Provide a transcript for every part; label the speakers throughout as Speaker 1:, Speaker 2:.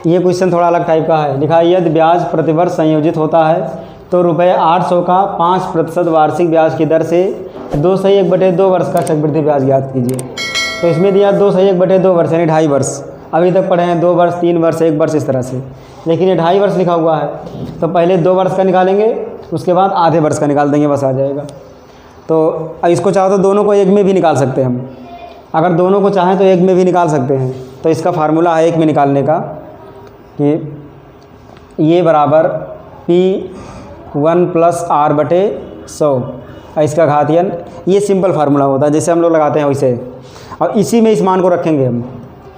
Speaker 1: ये क्वेश्चन थोड़ा अलग टाइप का है। लिखा है यदि ब्याज प्रतिवर्ष संयोजित होता है तो रुपये 800 का 5% वार्षिक ब्याज की दर से 2/1/2 वर्ष का चक्रवृद्धि ब्याज ज्ञात कीजिए। तो इसमें दिया 2/1/2 वर्ष यानी 2.5 वर्ष। अभी तक पढ़े हैं 2 वर्ष, 3 वर्ष, 1 वर्ष, इस तरह से, लेकिन ये 2.5 वर्ष लिखा हुआ है। तो पहले 2 वर्ष का निकालेंगे, उसके बाद आधे वर्ष का निकाल देंगे, बस आ जाएगा। तो इसको चाहो तो दोनों को एक में भी निकाल सकते हैं हम, अगर दोनों को चाहें तो एक में भी निकाल सकते हैं। तो इसका फार्मूला है एक में निकालने का कि ये बराबर P1 + R/100 इसका घातीय, ये सिंपल फार्मूला होता है जैसे हम लोग लगाते हैं वैसे, और इसी में इस मान को रखेंगे हम।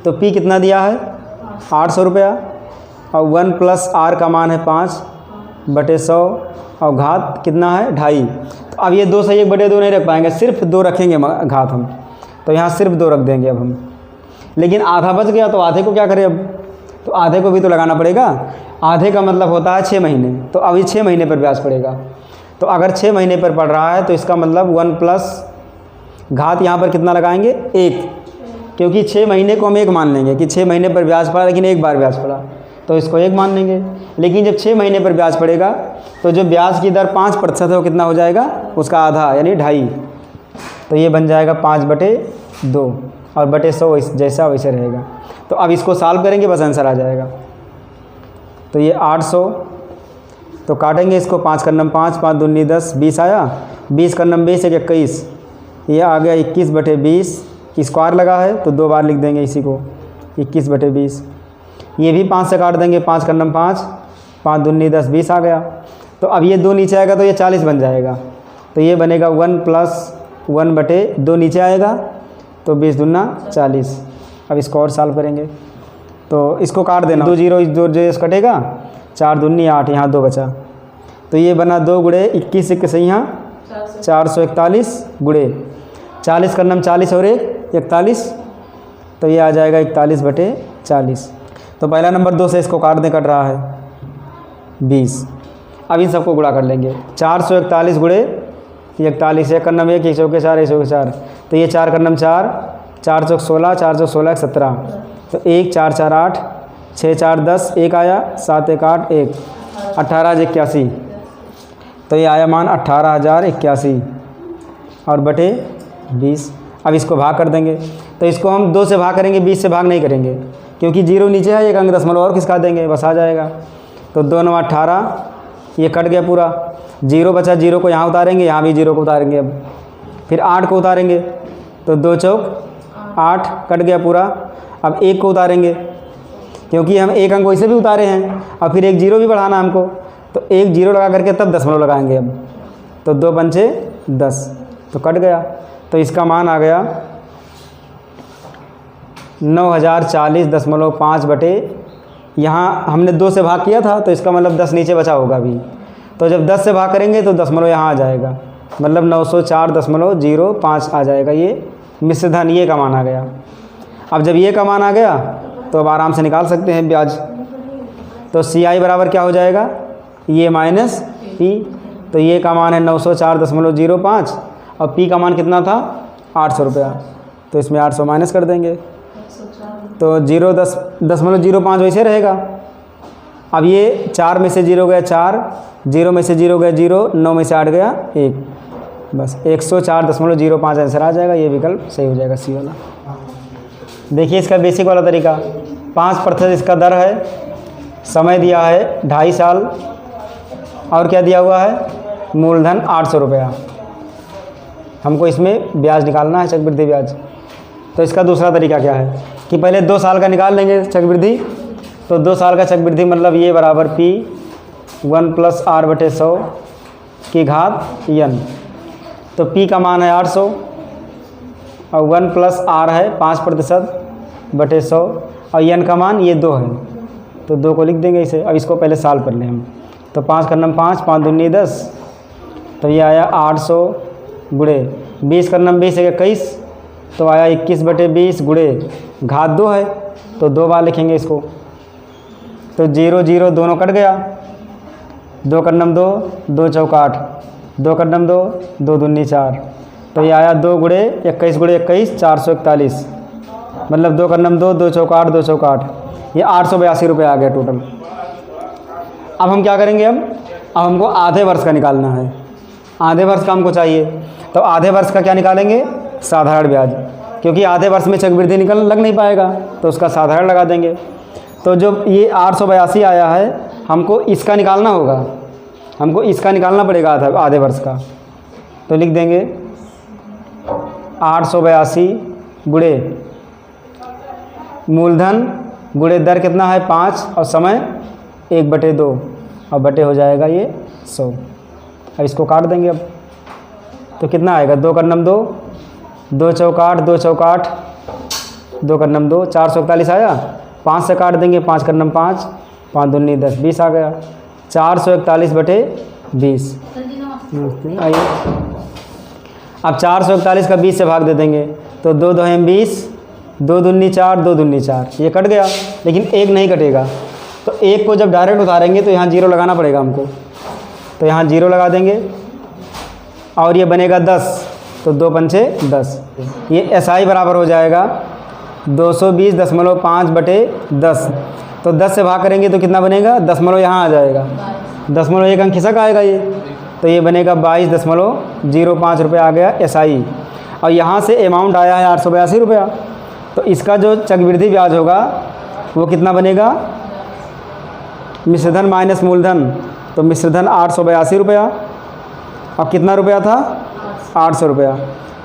Speaker 1: तो P कितना दिया है 800 रुपया, और 1 + R का मान है 5/100 और घात कितना है 2.5। तो अब ये 2/1/2 नहीं रख पाएंगे, सिर्फ 2 रखेंगे घात हम, तो यहाँ सिर्फ 2 रख देंगे अब हम। लेकिन आधा बच गया तो आधे को क्या करें अब, तो आधे को भी तो लगाना पड़ेगा। आधे का मतलब होता है 6 महीने, तो अब ये 6 महीने पर ब्याज पड़ेगा। तो अगर 6 महीने पर पड़ रहा है तो इसका मतलब 1 + घात यहाँ पर कितना लगाएंगे 1, क्योंकि 6 महीने को हम 1 मान लेंगे कि 6 महीने पर ब्याज पड़ा, लेकिन एक बार ब्याज पड़ा तो इसको 1 मान लेंगे। लेकिन जब 6 महीने पर ब्याज पड़ेगा तो जो ब्याज की दर 5% है वो कितना हो जाएगा, उसका आधा यानी 2.5। तो ये बन जाएगा 5/2 और बटे 100 जैसा वैसे रहेगा। तो अब इसको सॉल्व करेंगे, बस आंसर आ जाएगा। तो ये 800, तो काटेंगे इसको, 5 × 5, 5 दूनी 10, 20 आया, 20 × 20 = 21, ये आ गया 21/20। स्क्वायर लगा है तो 2 बार लिख देंगे इसी को, 21/20। ये भी 5 से काट देंगे, 5 × 5, 5 दूनी 10, 20 आ गया। तो अब ये 2 नीचे आएगा तो ये 40 बन जाएगा। तो ये बनेगा 1 + 1/2 नीचे आएगा तो 20 दूना 40। अब इसको और सॉल्व करेंगे तो इसको काट देना, 2 0 जो कटेगा, 4 दूनी 8, यहाँ 2 बचा। तो ये बना 2 × 21 = यहाँ 441 × 40 × 40 और 1 41, तो ये आ जाएगा 41/40। तो पहला नंबर 2 से इसको काट दें, कट रहा है 20। अब इन सबको गुणा कर लेंगे, 441 × 41, 1 × 1 1 1 4 1 4, तो ये 4 × 4 4 × 16, 4 × 16 = 17, तो 1 4 4 8, 6 4 10, 1 आया, 7 1 8 1, 1881। तो ये आया मान 18,081 और बटे 20। अब इसको भाग कर देंगे, तो इसको हम 2 से भाग करेंगे, 20 से भाग नहीं करेंगे क्योंकि 0 नीचे है, 1 अंक दशमलव और खिसका देंगे, बस आ जाएगा। तो 2 9 18, ये कट गया पूरा, 0 बचा, 0 को यहाँ उतारेंगे, यहाँ भी 0 को उतारेंगे। अब फिर 8 को उतारेंगे तो 2 चौक 8, कट गया पूरा। अब 1 को उतारेंगे क्योंकि हम 1 अंक वैसे भी उतारे हैं, और फिर 1 0 भी बढ़ाना हमको, तो 1 0 लगा करके तब दशमलव लगाएंगे। अब तो 2 पंचे 10, तो कट गया। तो इसका मान आ गया 9040.5 बटे, यहाँ हमने 2 से भाग किया था तो इसका मतलब 10 नीचे बचा होगा अभी। तो जब 10 से भाग करेंगे तो दशमलव यहाँ आ जाएगा, मतलब 904.05 आ जाएगा। ये मिश्र धन, ये का मान आ गया। अब जब ये का मान आ गया तो अब आराम से निकाल सकते हैं ब्याज। तो CI बराबर क्या हो जाएगा, ये माइनस P। तो ये का मान है 904.05 और P का मान कितना था 800 रुपया, तो इसमें 800 माइनस कर देंगे तो 0.05 वैसे रहेगा। अब ये 4 में से 0 गया 4, 0 में से 0 गया 0, 9 में से 8 गया 1, बस 104.05 आंसर आ जाएगा। ये विकल्प सही हो जाएगा, सी वाला। देखिए इसका बेसिक वाला तरीका, 5% इसका दर है, समय दिया है 2.5 साल, और क्या दिया हुआ है, मूलधन 800 रुपया। हमको इसमें ब्याज निकालना है, चक्रवृद्धि ब्याज। तो इसका दूसरा तरीका क्या है कि पहले 2 साल का निकाल लेंगे चक्रवृद्धि। तो 2 साल का चक्रवृद्धि मतलब ये बराबर P1 + R/100 की घात n। तो P का मान है 800 और 1 + R है 5%/100 और n का मान ये 2 है, तो 2 को लिख देंगे इसे। अब इसको पहले सॉल्व कर लें हम। तो 5 × 5, 5 दूनी 10, तो ये आया 800 गुणे 20 × 20 = 21, तो आया 21/20 गुणे घात 2 है, तो 2 बार लिखेंगे इसको। तो 0 0 दोनों कट गया, 2 × 2, 2 चौक 8, 2 × 2, 2 दूनी 4, तो ये आया 2 गुणे 21 × 21 441, मतलब 2 × 2, 2 चौक 8, 2 चौक 8, ये 882 रुपये आ गया टोटल। अब हम क्या करेंगे, अब हमको आधे वर्ष का निकालना है। आधे वर्ष का हमको चाहिए, तो आधे वर्ष का क्या निकालेंगे, साधारण ब्याज, क्योंकि आधे वर्ष में चक्रवृद्धि लग नहीं पाएगा, तो उसका साधारण लगा देंगे। तो जो ये 882 आया है, हमको इसका निकालना होगा, हमको इसका निकालना पड़ेगा आधे वर्ष का। तो लिख देंगे 882 गुणे मूलधन गुणे दर कितना है 5 और समय 1/2 और बटे हो जाएगा ये 100। अब इसको काट देंगे। अब तो कितना आएगा, 2 × 2, 2 चौक 8, 2 चौक 8, 2 × 2 441 आया। 5 से काट देंगे, 5 × 5, 5 दूनी 10, 20 आ गया। 441/20 आइए। अब 441 का 20 से भाग दे देंगे, तो 2 2 20, 2 दूनी 4, 2 दूनी 4, ये कट गया, लेकिन एक नहीं कटेगा। तो एक को जब डायरेक्ट उतारेंगे तो यहाँ 0 लगाना पड़ेगा हमको, तो यहाँ 0 लगा देंगे और ये बनेगा 10, तो 2 पंचे 10। ये SI बराबर हो जाएगा 220.5/10। तो 10 से भाग करेंगे तो कितना बनेगा, दशमलव यहाँ आ जाएगा, दशमलव एक अंक खिसक आएगा ये, तो ये बनेगा 22.05 रुपये आ गया SI। और यहाँ से अमाउंट आया है 882 रुपया, तो इसका जो चक्रवृद्धि ब्याज होगा वो कितना बनेगा, मिश्रधन माइनस मूलधन, तो मिश्रधन 882 रुपया और कितना रुपया था 800 रुपया,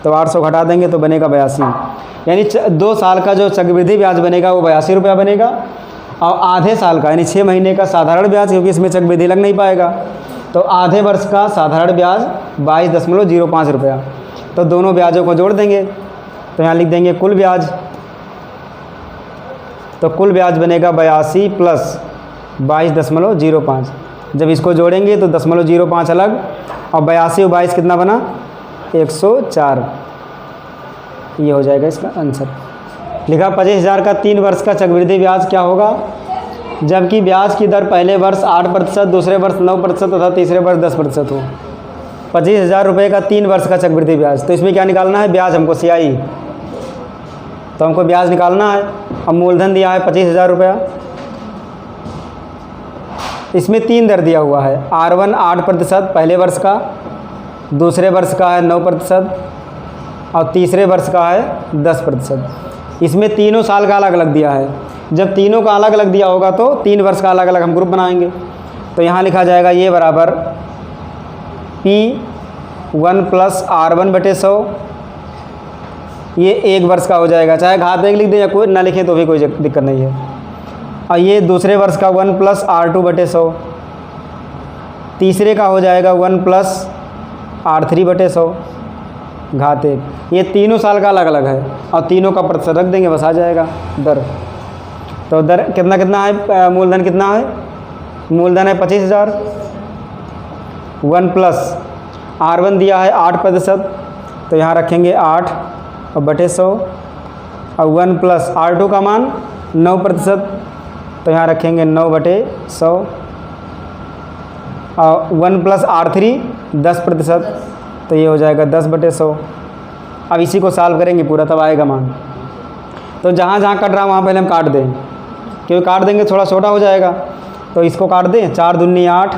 Speaker 1: तो 800 घटा देंगे तो बनेगा 82। यानी 2 साल का जो चक्रवृद्धि ब्याज बनेगा वो 82 रुपया बनेगा, और आधे साल का यानी 6 महीने का साधारण ब्याज, क्योंकि इसमें चक्रवृद्धि लग नहीं पाएगा, तो आधे वर्ष का साधारण ब्याज 22.05 रुपया। तो दोनों ब्याजों को जोड़ देंगे, तो यहाँ लिख देंगे कुल ब्याज, तो कुल ब्याज बनेगा 82 प्लस 22.05। जब इसको जोड़ेंगे तो 0.05 अलग, और 82 और 22 कितना बना 104। ये हो जाएगा इसका आंसर। लिखा 25,000 का 3 वर्ष का चक्रवृद्धि ब्याज क्या होगा, जबकि ब्याज की दर पहले वर्ष 8%, दूसरे वर्ष 9% तथा तीसरे वर्ष 10% हो। 25,000 रुपये का 3 वर्ष का चक्रवृद्धि ब्याज, तो इसमें क्या निकालना है, ब्याज हमको CI, तो हमको ब्याज निकालना है। अब मूलधन दिया है 25,000 रुपया, इसमें 3 दर दिया हुआ है, R1 8% पहले वर्ष का, दूसरे वर्ष का है 9% और तीसरे वर्ष का है 10%। इसमें तीनों साल का अलग अलग दिया है। जब तीनों का अलग अलग दिया होगा तो 3 वर्ष का अलग अलग हम ग्रुप बनाएंगे। तो यहाँ लिखा जाएगा ये बराबर P1 + R1/100, ये 1 वर्ष का हो जाएगा, चाहे घात 1 लिख दें या कोई ना लिखें तो भी कोई दिक्कत नहीं है। और ये दूसरे वर्ष का 1 + R2/100, तीसरे का हो जाएगा 1 + R3/100 घात 1। ये तीनों साल का अलग अलग है और तीनों का प्रतिशत रख देंगे, बस आ जाएगा दर। तो दर कितना कितना है, मूलधन कितना है, मूलधन है 25,000, 1 + R1 दिया है 8%, तो यहाँ रखेंगे 8 और बटे 100, और 1 + R2 का मान 9%, तो यहाँ रखेंगे 9/100, और 1 + R3 10%, तो ये हो जाएगा 10/100। अब इसी को सॉल्व करेंगे पूरा, तब आएगा मान। तो जहाँ जहाँ कट रहा वहाँ पहले हम काट दें, क्योंकि काट देंगे थोड़ा छोटा हो जाएगा, तो इसको काट दें। 4 दूनी 8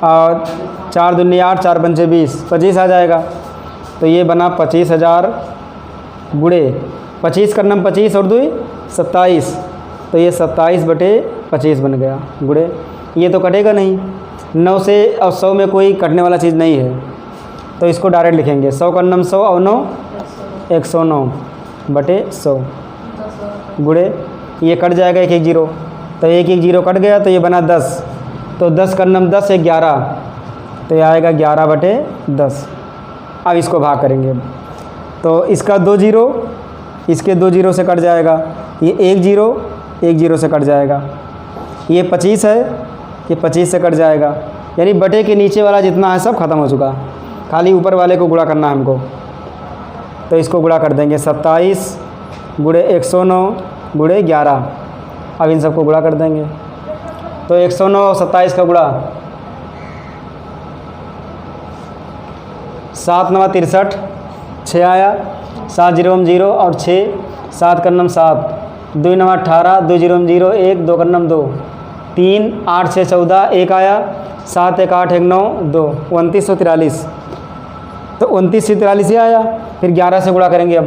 Speaker 1: और 4 दूनी 8, 4 पंचे 20, 25 आ जाएगा। तो ये बना 25,000 गुणे 25 का नम 25 और 2 27, तो ये 27/25 बन गया गुणे। ये तो कटेगा नहीं, 9 से और 100 में कोई कटने वाला चीज़ नहीं है, तो इसको डायरेक्ट लिखेंगे 100 का नम 100 और 9 109/100 गुणे, ये कट जाएगा 1 1 0, तो 1 1 0 कट गया, तो ये बना 10, तो 10 का नम 10 11, तो ये आएगा 11/10। अब इसको भाग करेंगे, तो इसका 2 0, इसके 2 0 से कट जाएगा, ये 1 0 1 0 से कट जाएगा, ये 25 है, ये 25 से कट जाएगा, यानी बटे के नीचे वाला जितना है सब खत्म हो चुका, खाली ऊपर वाले को गुणा करना है हमको। तो इसको गुणा कर देंगे 27 गुणे 109 गुणे 11। अब इन सबको गुणा कर देंगे, तो 109 और 27 का गुणा 7 9 63, 6 आया, 7 0 0 और 6, 7 का नम 7, 2 9 18, 2 0 0 1, 2 कर्नम 2, 3 8 6 14, 1 आया, 7 1 8 1 9 2, 2943। तो 2943 ही आया। फिर 11 से गुणा करेंगे अब,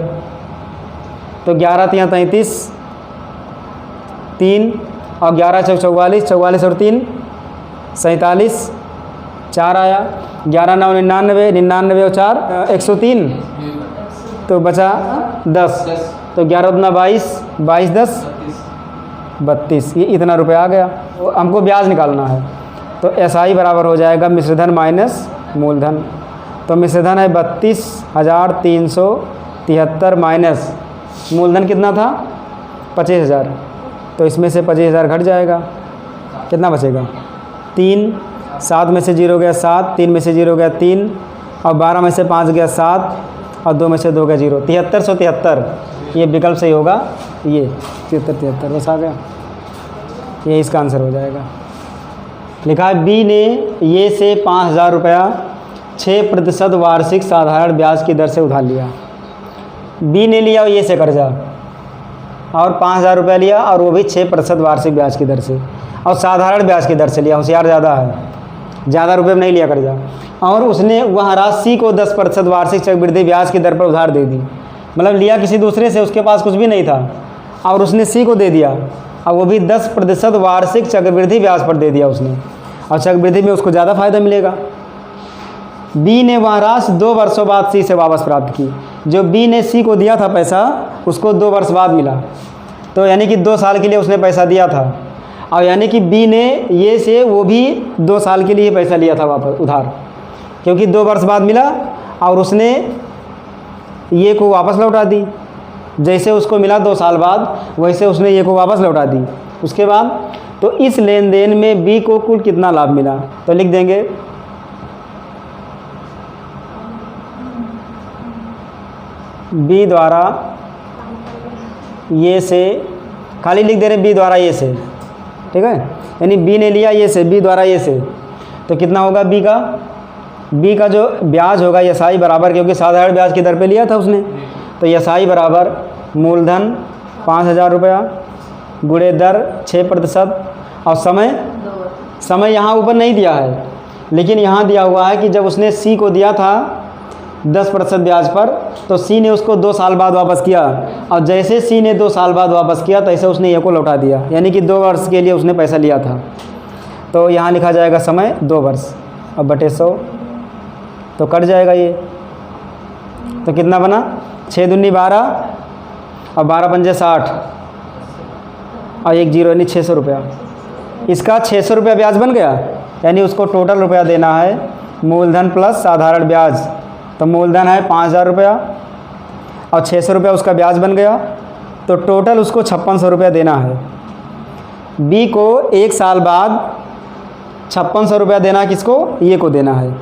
Speaker 1: तो 11 3 33, 3 और 11 6 44, 44 और 3 47, 4 आया, 11 9 99, 99 और 4 103, तो बचा 10, तो 11 दूना 22, 22 10 32, ये इतना रुपया आ गया। तो हमको ब्याज निकालना है, तो SI बराबर हो जाएगा मिश्रधन माइनस मूलधन। तो मिश्रधन है 32,373 माइनस मूलधन कितना था 25,000, तो इसमें से 25,000 घट जाएगा, कितना बचेगा 3, 7 में से 0 गया 7, 3 में से 0 गया 3, और 12 में से 5 गया 7, और 2 में से 2 गया 0, 7373। ये विकल्प सही होगा, ये 73 बस आ गया, ये इसका आंसर हो जाएगा। लिखा है बी ने ये से 5,000 रुपया 6% वार्षिक साधारण ब्याज की दर से उधार लिया। बी ने लिया ये से कर्जा और 5,000 रुपया लिया, और वो भी 6% वार्षिक ब्याज की दर से, और साधारण ब्याज की दर से लिया। होशियार ज़्यादा है, ज़्यादा रुपये में नहीं लिया कर्जा। और उसने वह राशि को 10% वार्षिक चक्रवृद्धि ब्याज की दर पर उधार दे दी। मतलब लिया किसी दूसरे से, उसके पास कुछ भी नहीं था, और उसने सी को दे दिया, और वो भी 10% वार्षिक चक्रवृद्धि ब्याज पर दे दिया उसने, और चक्रवृद्धि में उसको ज़्यादा फायदा मिलेगा। बी ने वह राशि 2 वर्षों बाद सी से वापस प्राप्त की। जो बी ने सी को दिया था पैसा, उसको 2 वर्ष बाद मिला, तो यानी कि 2 साल के लिए उसने पैसा दिया था, और यानी कि बी ने ये से वो भी 2 साल के लिए पैसा लिया था वापस उधार, क्योंकि 2 वर्ष बाद मिला, और उसने ये को वापस लौटा दी। जैसे उसको मिला 2 साल बाद, वैसे उसने ये को वापस लौटा दी। उसके बाद तो इस लेन देन में बी को कुल कितना लाभ मिला, तो लिख देंगे बी द्वारा ये से, खाली लिख दे रहे बी द्वारा ये से, ठीक है। यानी बी ने लिया ये से, बी द्वारा ये से, तो कितना होगा बी का जो ब्याज होगा SI बराबर, क्योंकि साधारण ब्याज की दर पे लिया था उसने, तो SI बराबर मूलधन 5,000 रुपया गुणे दर 6%, और समय यहाँ ऊपर नहीं दिया है, लेकिन यहाँ दिया हुआ है कि जब उसने सी को दिया था 10% ब्याज पर, तो सी ने उसको 2 साल बाद वापस किया, और जैसे सी ने 2 साल बाद वापस किया, तैसे उसने ये को लौटा दिया, यानी कि 2 वर्ष के लिए उसने पैसा लिया था। तो यहाँ लिखा जाएगा समय 2 वर्ष, अब बटे 100, तो कट जाएगा ये, तो कितना बना 6 दूनी 12, और 12 पंजे 60, और 1 0 यानी 600 रुपया। इसका 600 रुपया ब्याज बन गया, यानी उसको टोटल रुपया देना है मूलधन प्लस साधारण ब्याज। तो मूलधन है 5,000 रुपया, और 600 रुपया उसका ब्याज बन गया, तो टोटल उसको 5600 रुपया देना है। बी को 1 साल बाद 5600 रुपया देना, किसको, ये को देना है।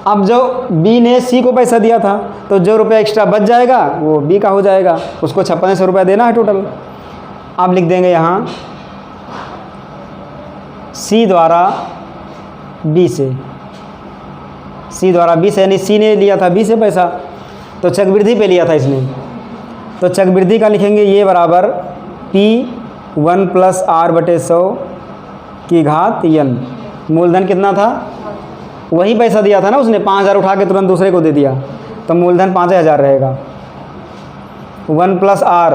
Speaker 1: अब जो बी ने सी को पैसा दिया था, तो जो रुपया एक्स्ट्रा बच जाएगा वो बी का हो जाएगा, उसको 5600 रुपया देना है टोटल। अब लिख देंगे यहाँ सी द्वारा बी से, सी द्वारा बी से, यानी सी ने लिया था बी से पैसा, तो चक्रवृद्धि पे लिया था इसने, तो चक्रवृद्धि का लिखेंगे ये बराबर P1 + R/100 की घात n। मूलधन कितना था, वही पैसा दिया था ना उसने, 5,000 उठा के तुरंत दूसरे को दे दिया, तो मूलधन 5,000 रहेगा। 1 + R,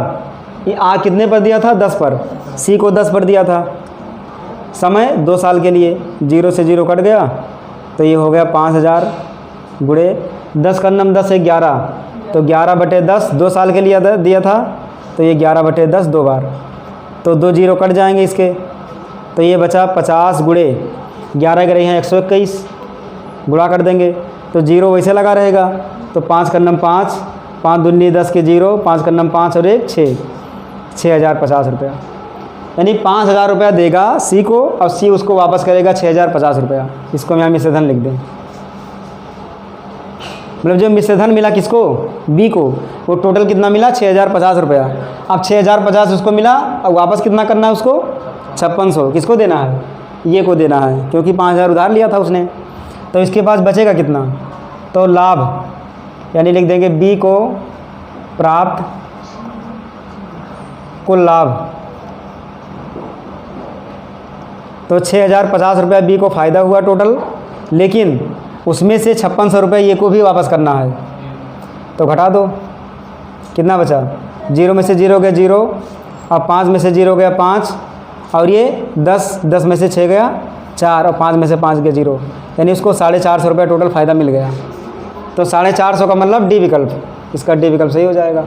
Speaker 1: ये R कितने पर दिया था 10 पर, सी को 10 पर दिया था। समय 2 साल के लिए, 0 से 0 कट गया, तो ये हो गया 5,000 गुणे 10 कर्नम 10 है 11, तो 11/10 2 साल के लिए दिया था, तो ये 11/10 2 बार, तो 2 0 कट जाएंगे इसके, तो ये बचा 50 गुणे 11 के रही हैं 121, गुणा कर देंगे, तो 0 वैसे लगा रहेगा, तो 5 कर्नम 5, 5 दूनी 10 के 0, 5 कर्नम 5 और 1 6, 6,050 रुपया। यानी 5,000 रुपया देगा सी को, और सी उसको वापस करेगा 6,050 रुपया। इसको हम यहाँ मिश्रधन लिख दें, मतलब जो मिश्रधन मिला किसको, बी को, वो टोटल कितना मिला 6,050 रुपया। अब 6,050 उसको मिला, और वापस कितना करना है उसको 5600, किसको देना है, ये को देना है, क्योंकि 5,000 उधार लिया था उसने। तो इसके पास बचेगा कितना, तो लाभ, यानी लिख देंगे बी को प्राप्त कुल लाभ, तो 6,050 रुपये बी को फ़ायदा हुआ टोटल, लेकिन उसमें से 5600 रुपये ये को भी वापस करना है। तो घटा दो, कितना बचा, 0 में से 0 गया 0, अब 5 में से 0 गया 5, और ये 10 में से 6 गया 4, और 5 में से 5 गया 0, यानी उसको 450 रुपये टोटल फ़ायदा मिल गया। तो 450 का मतलब डी विकल्प, इसका डी विकल्प सही हो जाएगा।